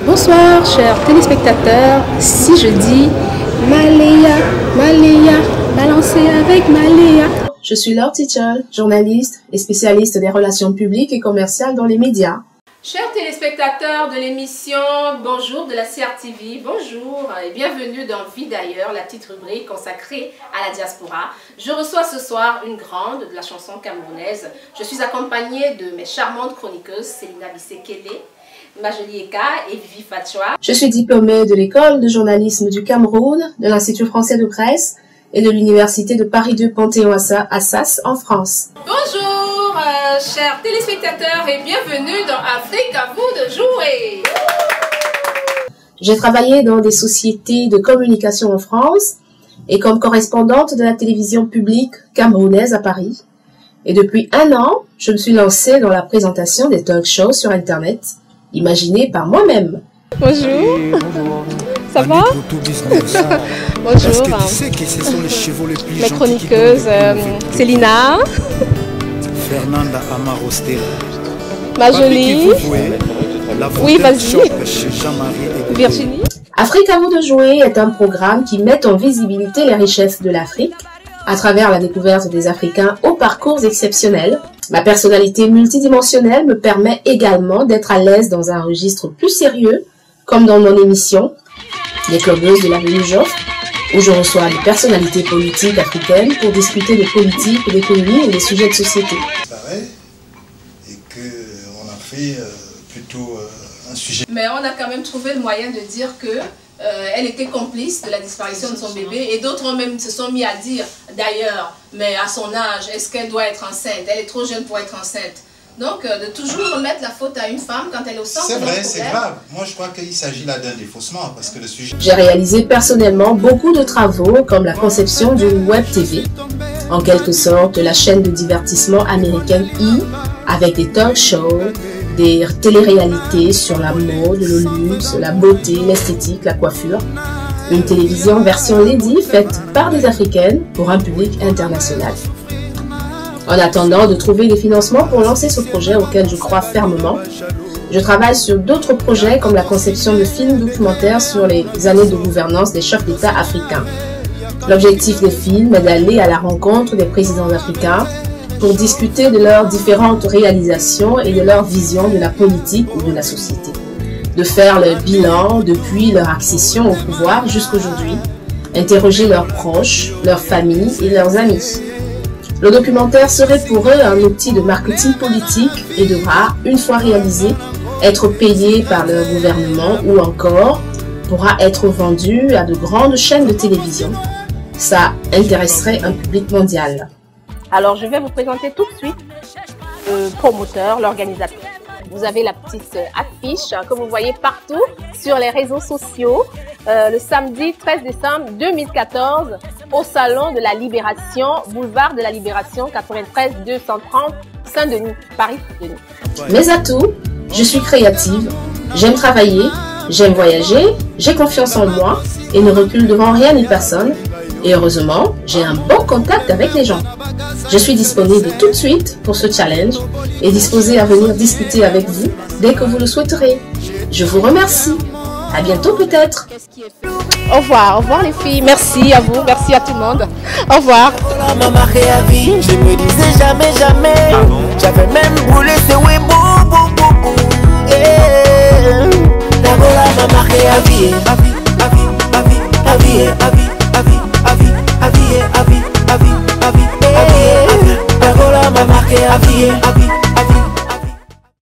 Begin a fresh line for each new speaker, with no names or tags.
Bonsoir chers téléspectateurs, si je dis Maléa, Maléa, balancez avec Maléa. Je suis Laure Tichol, journaliste et spécialiste des relations publiques et commerciales dans les médias. Chers téléspectateurs de l'émission Bonjour de la CRTV, bonjour et bienvenue dans Vie d'ailleurs, la petite rubrique consacrée à la diaspora. Je reçois ce soir une grande de la chanson camerounaise. Je suis accompagnée de mes charmantes chroniqueuses Célina Bissé-Kélé, Majoli Eka et Vivi Fatchoua. Je suis diplômée de l'école de journalisme du Cameroun, de l'Institut français de presse et de l'Université de Paris 2 Panthéon-Assas en France. Bonjour chers téléspectateurs et bienvenue dans Afrique, à vous de jouer. J'ai travaillé dans des sociétés de communication en France et comme correspondante de la télévision publique camerounaise à Paris. Et depuis 1 an, je me suis lancée dans la présentation des talk shows sur Internet, imaginées par moi-même. Bonjour. Ça va? Bonjour. Les chroniqueuses Célina,
Fernanda Amarostela,
Majoli, oui vas-y, Virginie.
Afrique à vous de jouer est un programme qui met en visibilité les richesses de l'Afrique à travers la découverte des Africains aux parcours exceptionnels. Ma personnalité multidimensionnelle me permet également d'être à l'aise dans un registre plus sérieux, comme dans mon émission Les Clubeuses de l'avenue Joffre, où je reçois des personnalités politiques africaines pour discuter de politique, d'économie et des sujets de société.
Et qu'on a fait plutôt un sujet.
Mais on a quand même trouvé le moyen de dire que elle était complice de la disparition de son bébé et d'autres même se sont mis à dire d'ailleurs, mais à son âge, est-ce qu'elle doit être enceinte? Elle est trop jeune pour être enceinte. Donc, de toujours remettre la faute à une femme quand elle est au centre.
C'est vrai, c'est grave. Moi, je crois qu'il s'agit là d'un défaussement parce que le sujet...
J'ai réalisé personnellement beaucoup de travaux comme la conception d'une web TV, en quelque sorte la chaîne de divertissement américaine E! Avec des talk shows, des téléréalités sur la mode, le luxe, la beauté, l'esthétique, la coiffure. Une télévision version Lady faite par des Africaines pour un public international. En attendant de trouver des financements pour lancer ce projet auquel je crois fermement, je travaille sur d'autres projets comme la conception de films documentaires sur les années de gouvernance des chefs d'État africains. L'objectif des films est d'aller à la rencontre des présidents africains pour discuter de leurs différentes réalisations et de leur vision de la politique ou de la société. De faire le bilan depuis leur accession au pouvoir jusqu'aujourd'hui, interroger leurs proches, leurs familles et leurs amis. Le documentaire serait pour eux un outil de marketing politique et devra, une fois réalisé, être payé par leur gouvernement ou encore pourra être vendu à de grandes chaînes de télévision. Ça intéresserait un public mondial. Alors je vais vous présenter tout de suite le promoteur, l'organisateur. Vous avez la petite affiche que vous voyez partout sur les réseaux sociaux le samedi 13 décembre 2014 au Salon de la Libération, boulevard de la Libération 93 230 Saint-Denis, Paris-Denis. Mes atouts, je suis créative, j'aime travailler, j'aime voyager, j'ai confiance en moi et ne recule devant rien ni personne. Et heureusement, j'ai un bon contact avec les gens. Je suis disponible tout de suite pour ce challenge et disposée à venir discuter avec vous dès que vous le souhaiterez. Je vous remercie. À bientôt peut-être. Au revoir les filles. Merci à vous, merci à tout le monde. Au revoir.
Je me disais jamais, j'avais même brûlé ce oui, D'abord m'a marqué à vie, D'abord m'a marqué à vie.